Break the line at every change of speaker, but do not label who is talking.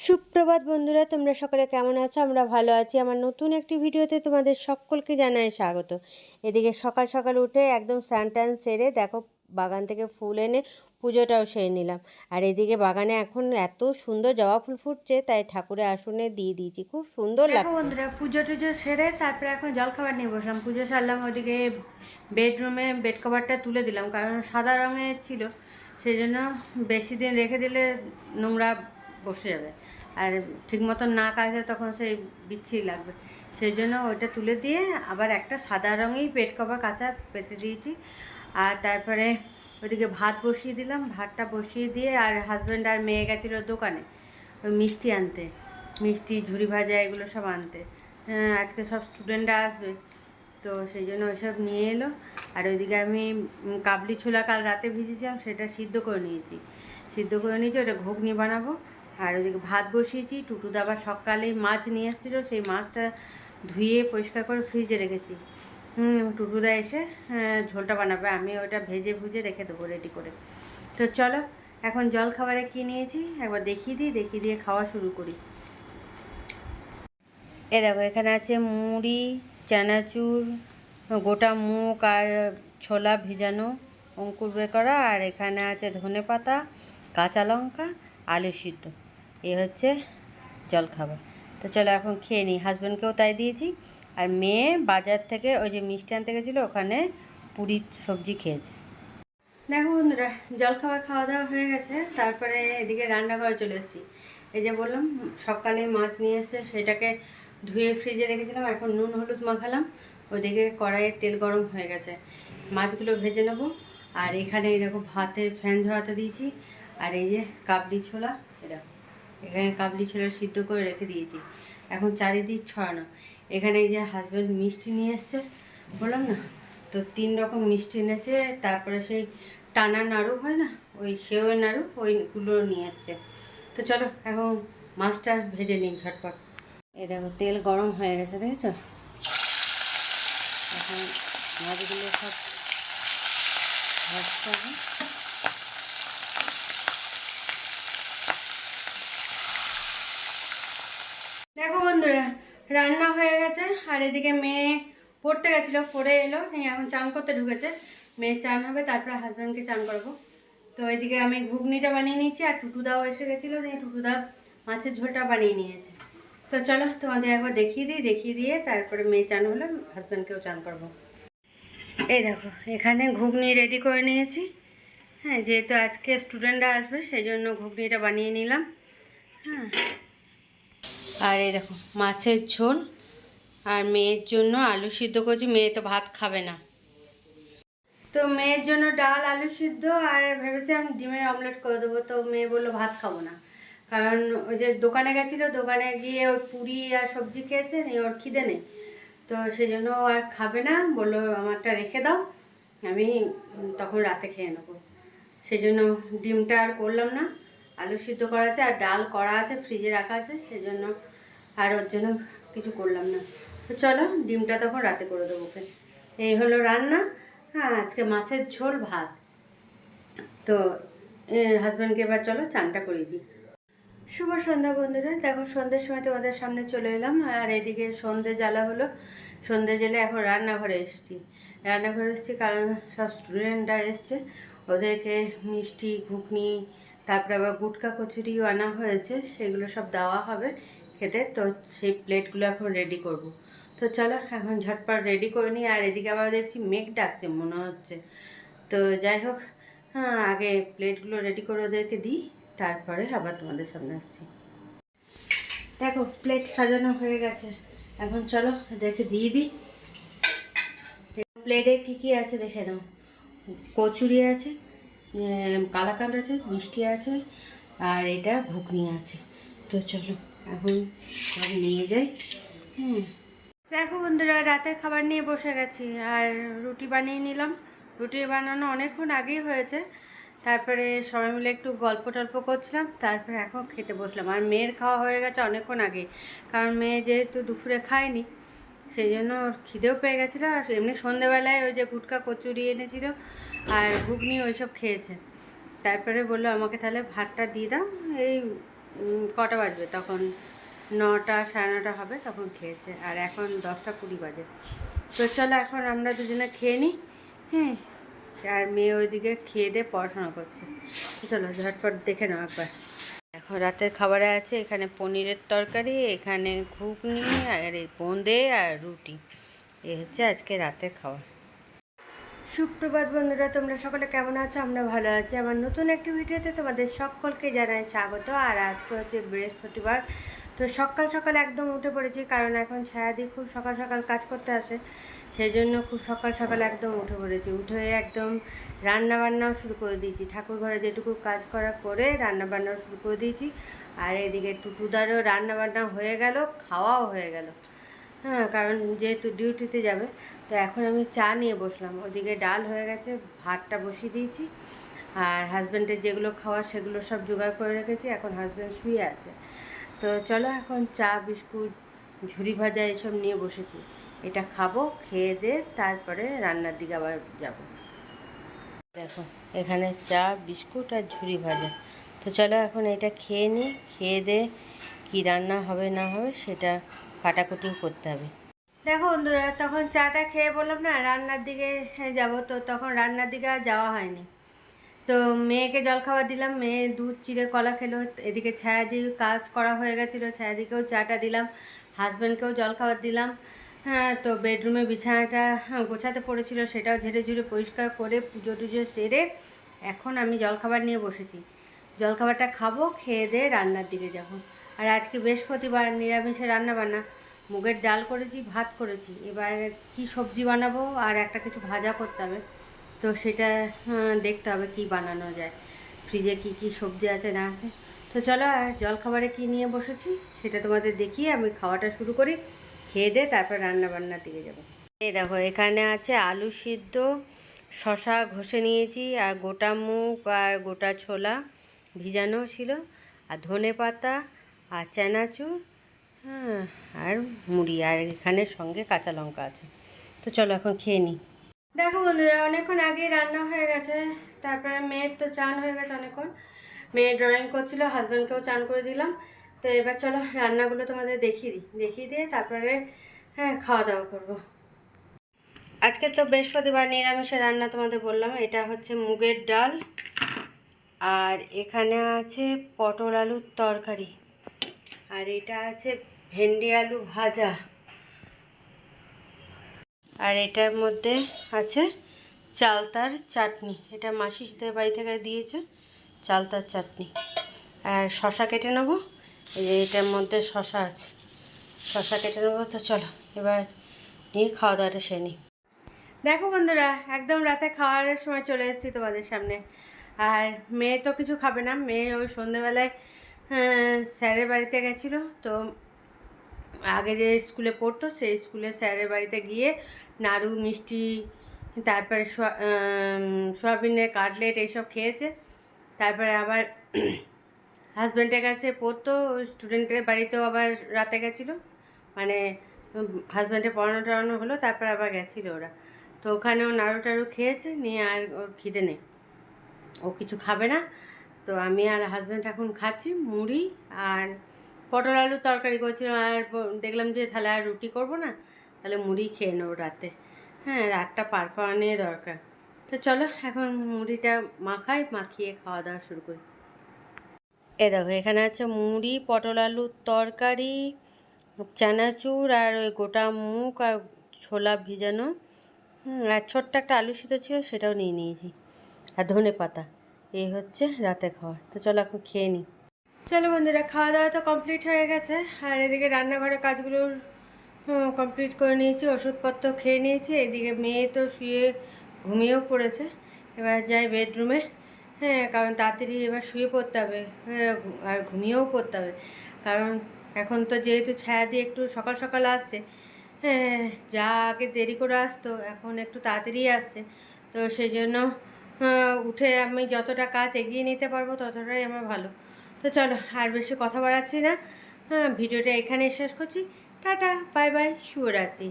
সুপ্রভাত বন্ধুরা, তোমরা সকলে কেমন আছো? আমরা ভালো আছি। আমার নতুন একটি ভিডিওতে তোমাদের সকলকে জানাই স্বাগত। এদিকে সকাল সকাল উঠে একদম স্নান টান সেরে দেখো বাগান থেকে ফুল এনে পুজোটাও সেরে নিলাম। আর এদিকে বাগানে এখন এত সুন্দর জবা ফুল ফুটছে, তাই ঠাকুরের আসনে দিয়ে দিয়েছি, খুব সুন্দর লাগছে। বন্ধুরা পুজো টুজো সেরে তারপরে এখন জলখাবার নিয়ে বসলাম। পুজো সারলাম, ওদিকে বেডরুমে বেড কভারটা তুলে দিলাম, কারণ সাদা রঙের ছিল, সেই জন্য বেশি দিন রেখে দিলে নোংরা বসে যাবে, আর ঠিক মতন না কাচলে তখন সেই বিচ্ছিরি লাগবে। সেই জন্য ওইটা তুলে দিয়ে আবার একটা সাদা রঙেই বেড কভার কাঁচা পেতে দিয়েছি। আর তারপরে ওইদিকে ভাত বসিয়ে দিলাম। ভাতটা বসিয়ে দিয়ে আর হাজব্যান্ড আর মেয়ে গেছিলো দোকানে ওই মিষ্টি আনতে, মিষ্টি ঝুড়ি ভাজা এগুলো সব আনতে। আজকে সব স্টুডেন্টরা আসবে, তো সেই জন্য ওইসব নিয়ে এলো। আর ওইদিকে আমি কাবলি ছোলা কাল রাতে ভিজেছিলাম, সেটা সিদ্ধ করে নিয়েছি। ওটা ঘুগনি বানাবো। আর ওইদিকে ভাত বসিয়েছি। টুটুদা আবার সকালেই মাছ নিয়ে এসেছিলো, সেই মাছটা ধুয়ে পরিষ্কার করে ফ্রিজে রেখেছি। টুটুদা এসে ঝোলটা বানাবে, আমি ওটা ভেজে ভুজে রেখে দেবো রেডি করে। তো চলো এখন জল খাবারে কী নিয়েছি একবার দেখিয়ে দিয়ে খাওয়া শুরু করি। দেখো এখানে আছে মুড়ি, চানাচুর, গোটা মুগ আর ছোলা ভিজানো অঙ্কুর বের করা, আর এখানে আছে ধনেপাতা, কাঁচা লঙ্কা, আলু সিদ্ধ। এই হচ্ছে জলখাবার। তো চলো এখন খেয়ে নিই। হাজব্যান্ডকেও তাই দিয়েছি। আর মেয়ে বাজার থেকে ওই যে মিষ্টি আনতে গেছিলো, ওখানে পুরি সবজি খেয়েছে। দেখো বন্ধুরা, জলখাবার খাওয়া দাওয়া হয়ে গেছে। তারপরে এদিকে রান্নাঘরে চলে এসেছি। এই যে বললাম সকালে মাছ নিয়ে এসে সেটাকে ধুয়ে ফ্রিজে রেখেছিলাম, এখন নুন হলুদ মাখালাম। ওইদিকে কড়াইয়ে তেল গরম হয়ে গেছে, মাছগুলো ভেজে নেবো। আর এখানে এই দেখো ভাতে ফ্যান ঝরাতে দিয়েছি। আর এই যে কাবলি ছোলা, এখানে কাবলি ছোলা সিদ্ধ করে রেখে দিয়েছি, এখন চারিদিক ছড়ানো। এখানে এই যে হাজব্যান্ড মিষ্টি নিয়ে এসছে, বললাম না, তো 3 রকম মিষ্টি এনেছে। তারপরে সেই টানা নাড়ু হয় না, ওই সেওয়ের নাড়ু, ওইগুলো নিয়ে এসছে। তো চলো এখন মাছটা ভেজে নিই ঝটপট। এই দেখো তেল গরম হয়ে গেছে, দেখেছো? এখন মাছগুলো সব ভাজতে হবে। দেখো বন্ধুরা, রান্না হয়ে গেছে। আর এদিকে মেয়ে পড়তে গেছিলো, পড়ে এলো, এখন চান করতে ঢুকেছে। মেয়ে চান হবে, তারপরে হাজব্যান্ডকে চান করবো। তো এদিকে আমি ঘুগনিটা বানিয়ে নিয়েছি, আর টুটুদাও এসে গেছিলো, টুটুদা মাছের ঝোলটা বানিয়ে নিয়েছে। তো চলো তোমাদের একবার দেখিয়ে দিয়ে তারপরে মেয়ে চান হলে হাজব্যান্ডকেও চান করবো। এই দেখো এখানে ঘুগনি রেডি করে নিয়েছি। যেহেতু আজকে স্টুডেন্টরা আসবে, সেই জন্য ঘুগনিটা বানিয়ে নিলাম। আর এই দেখো মাছের ঝোল, আর মেয়ের জন্য আলু সিদ্ধ করছি। মেয়ে তো ভাত খাবে না, তো মেয়ের জন্য ডাল, আলু সিদ্ধ, আর ভেবেছিলাম ডিমের অমলেট করে দেবো। তো মেয়ে বললো ভাত খাবো না, কারণ ওই যে দোকানে গেছিলো, দোকানে গিয়ে ওই পুরি আর সবজি খেয়েছে, ওর খিদে নেই। তো সেই জন্য ও আর খাবে না, বললো আমারটা রেখে দাও, আমি তখন রাতে খেয়ে নেবো। সেই জন্য ডিমটা আর করলাম না। আলু সিদ্ধ করা আছে আর ডাল করা আছে, ফ্রিজে রাখা আছে, সেই জন্য আর ওর জন্য কিছু করলাম না। তো চলো ডিমটা তখন রাতে করে দেবো ওকে। এই হলো রান্না। আজকে মাছের ঝোল, ভাত। তো হাজব্যান্ডকে এবার চলো চানটা করে দিই। শুভ সন্ধ্যা বন্ধুরা। দেখো সন্ধ্যের সময় তোমাদের সামনে চলে এলাম। আর এদিকে সন্ধ্যে জ্বালা হলো, সন্ধ্যে জেলে এখন রান্নাঘরে এসেছি। কারণ সব স্টুডেন্টরা এসছে, ওদেরকে মিষ্টি, ঘুগনি, তারপরে আবার গুটকা কচুরিও আনা হয়েছে, সেগুলো সব দেওয়া হবে খেতে। তো সেই প্লেটগুলো এখন রেডি করব। তো চলো এখন ঝটপট রেডি করে নিই। আর এদিকে আবার দেখছি মেঘ ডাকছে মনে হচ্ছে। তো যাই হোক, আগে প্লেটগুলো রেডি করে ওদেরকে দিই, তারপরে আবার তোমাদের সামনে আসছি। দেখো প্লেট সাজানো হয়ে গেছে, এখন চলো দেখে দিয়ে দিই। প্লেটে কী আছে দেখে নাও। কচুরি আছে, কালাকাঁদ আছে, মিষ্টি আছে, আর এটা ঘুগনি আছে। তো চলো এখন সব নিয়ে যাই। দেখো বন্ধুরা, রাতের খাবার নিয়ে বসে গেছি। আর রুটি বানিয়ে নিলাম। রুটি বানানো অনেকক্ষণ আগেই হয়েছে। তারপরে সবাই মিলে একটু গল্প টল্প করছিলাম, তারপরে এখন খেতে বসলাম। আর মেয়ের খাওয়া হয়ে গেছে অনেকক্ষণ আগে, কারণ মেয়ে যেহেতু দুপুরে খায়নি, সেই জন্য ওর খিদেও পেয়ে গেছিলো। আর এমনি সন্ধেবেলায় ওই যে গুটকা কচুরি এনেছিল আর ঘুগনি ওইসব খেয়েছে। তারপরে বললো আমাকে তাহলে ভাতটা দিয়ে দাও, এই কটা বাজবে তখন, 9টা 9:30 হবে, তখন খেয়েছে। আর এখন 10টা 20 বাজে। তো চলো এখন আমরা দুজনে খেয়ে নিই। হ্যাঁ, আর মেয়ে ওইদিকে খেয়ে দিয়ে পড়াশোনা করছে। চলো ঝটপট দেখে নাও একবার। এখন রাতের খাবারে আছে এখানে পনিরের তরকারি, এখানে ঘুগনি, আর এই বোঁদে আর রুটি। এই হচ্ছে আজকে রাতের খাবার। সুপ্রভাত বন্ধুরা, তোমরা সকলে কেমন আছো? আমরা ভালো আছি। আমার নতুন একটি ভিডিওতে তোমাদের সকলকে জানাই স্বাগত। আর আজকে হচ্ছে বৃহস্পতিবার। তো সকাল সকাল একদম উঠে পড়েছি, কারণ এখন ছায়াদি খুব সকাল সকাল কাজ করতে আসে, সেই জন্য খুব সকাল সকাল একদম উঠে পড়েছি। উঠে একদম রান্না বান্নাও শুরু করে দিয়েছি। ঠাকুর ঘরে যেটুকু কাজ করা করে রান্না বান্নাও শুরু করে দিয়েছি। আর এদিকে টুটুদারও রান্না বান্না হয়ে গেল, খাওয়াও হয়ে গেল। হ্যাঁ, কারণ যেহেতু ডিউটিতে যাবে। তো এখন আমি চা নিয়ে বসলাম। ওদিকে ডাল হয়ে গেছে, ভাতটা বসিয়ে দিয়েছি। আর হাজব্যান্ডের যেগুলো খাওয়ার সেগুলো সব জোগাড় করে রেখেছি। এখন হাজব্যান্ড শুয়ে আছে। তো চলো এখন চা, বিস্কুট, ঝুরি ভাজা এসব নিয়ে বসেছি। এটা খাবো, খেয়ে দিয়ে তারপরে রান্নার দিকে আবার যাব। দেখো এখানে চা, বিস্কুট আর ঝুরি ভাজা। তো চলো এখন এটা খেয়ে নিই, খেয়ে দিয়ে কী রান্না হবে না হবে সেটা কাটাকুটিও করতে হবে। দেখো বন্ধুরা, তখন চাটা খেয়ে বললাম না রান্নার দিকে যাব, তো তখন রান্নার দিকে আর যাওয়া হয়নি। তো মেয়েকে জলখাবার দিলাম, মেয়ে দুধ চিড়ে কলা খেলো। এদিকে ছায়াদির কাজ করা হয়ে গেছিলো, ছায়াদিকেও চাটা দিলাম, হাজব্যান্ডকেও জলখাবার দিলাম। হ্যাঁ, তো বেডরুমে বিছানাটা গোছাতে পড়েছিল, সেটাও ঝেড়ে ঝুড়ে পরিষ্কার করে পুজো টুজো সেরে এখন আমি জলখাবার নিয়ে বসেছি। জলখাবারটা খাবো, খেয়ে দিয়ে রান্নার দিকে যাব। আর আজকে বৃহস্পতিবার, নিরামিষে রান্না বান্না। মুগের ডাল করেছি, ভাত করেছি, এবার কি সবজি বানাবো আর একটা কিছু ভাজা করতে হবে। তো সেটা দেখতে হবে কি বানানো যায়, ফ্রিজে কি কি সবজি আছে না আছে। তো চলো আর জলখাবারে কি নিয়ে বসেছি সেটা তোমাদের দেখিয়ে আমি খাওয়াটা শুরু করি। খেয়ে দিয়ে তারপর রান্না বান্নার দিকে যাবো। এই দেখো এখানে আছে আলু সিদ্ধ, শশা ঘষে নিয়েছি, আর গোটা মুগ আর গোটা ছোলা ভিজানো ছিল, আর ধনে পাতা আর চানাচুর, হ্যাঁ, আর মুড়ি, আর এখানে সঙ্গে কাঁচা লঙ্কা আছে। তো চলো এখন খেয়ে নিই। দেখো বন্ধুরা, অনেকক্ষণ আগেই রান্না হয়ে গেছে। তারপরে মেয়ের তো চান হয়ে গেছে অনেকক্ষণ। মেয়ে ড্রয়িং করছিল, হাজব্যান্ডকেও চান করে দিলাম। তো এবার চলো রান্নাগুলো তোমাদের দেখিয়ে দিয়ে তারপরে হ্যাঁ খাওয়া দাওয়া করবো। আজকে তো বৃহস্পতিবার, নিরামিষের রান্না তোমাদের বললাম। এটা হচ্ছে মুগের ডাল, আর এখানে আছে পটল আলুর তরকারি, আর এটা আছে ভেন্ডি আলু ভাজা, আর এটার মধ্যে আছে চালতার চাটনি। এটা মাসিদের বাড়ি থেকে দিয়েছে চালতার চাটনি। আর শশা কেটে নেবো, এই যে এটার মধ্যে শশা আছে, শশা কেটে নেবো। তো চলো এবার নিয়ে খাওয়া দাওয়াটা সেরে নিই। দেখো বন্ধুরা, একদম রাতে খাওয়ার সময় চলে এসেছি তোমাদের সামনে। আর মেয়ে তো কিছু খাবে না, মেয়ে ওই সন্ধেবেলায় স্যারের বাড়িতে গেছিলো। তো আগে যে স্কুলে পড়তো সেই স্কুলে স্যারের বাড়িতে গিয়ে নাড়ু, মিষ্টি, তারপরে সয়াবিনের কাটলেট এইসব খেয়েছে। তারপরে আবার হাজব্যান্ডের কাছে পড়তো, স্টুডেন্টের বাড়িতেও আবার রাতে গেছিলো, মানে হাজব্যান্ডের পড়ানো টড়ানো হলো, তারপরে আবার গেছিলো ওরা। তো ওখানেও নাড়ু টাড়ু খেয়েছে, নিয়ে আর ওর খিদে নেই, ও কিছু খাবে না। তো আমি আর হাজব্যান্ড এখন খাচ্ছি মুড়ি আর পটল আলুর তরকারি করেছিলাম। আর দেখলাম যে তাহলে আর রুটি করবো না, তাহলে মুড়ি খেয়ে নেবো রাতে। হ্যাঁ, রাতটা পার করানো দরকার। তো চলো এখন মুড়িটা মাখিয়ে খাওয়া দাওয়া শুরু করি। এ দেখো এখানে আছে মুড়ি, পটল আলুর তরকারি, চানাচুর, আর ওই গোটা মুগ আর ছোলা ভিজানো, আর ছোট্ট একটা আলু সিদ্ধ ছিল সেটাও নিয়ে নিয়েছি, আর ধনে পাতা। এই হচ্ছে রাতে খাওয়া। তো চলো এখন খেয়ে নিই। চলো বন্ধুরা, খাওয়া দাওয়া তো কমপ্লিট হয়ে গেছে। আর এদিকে রান্নাঘরের কাজগুলো কমপ্লিট করে নিয়েছি, ওষুধপত্র খেয়ে নিয়েছি। এদিকে মেয়ে তো শুয়ে ঘুমিয়েও পড়েছে। এবার যাই বেডরুমে, হ্যাঁ, কারণ তাড়াতাড়ি এবার শুয়ে পড়তে হবে, হ্যাঁ, আর ঘুমিয়েও পড়তে হবে। কারণ এখন তো যেহেতু ছায়া দিয়ে একটু সকাল সকাল আসছে, হ্যাঁ, যা আগে দেরি করে আসতো এখন একটু তাড়াতাড়ি আসছে। তো সেই জন্য উঠে আমি যতটা কাজ এগিয়ে নিতে পারবো ততটাই আমার ভালো। তো চলো আর বেশি কথা বাড়াচ্ছি না, হ্যাঁ, ভিডিওটা এখানে শেষ করছি। টাটা, বাই বাই, শুভরাত্রি।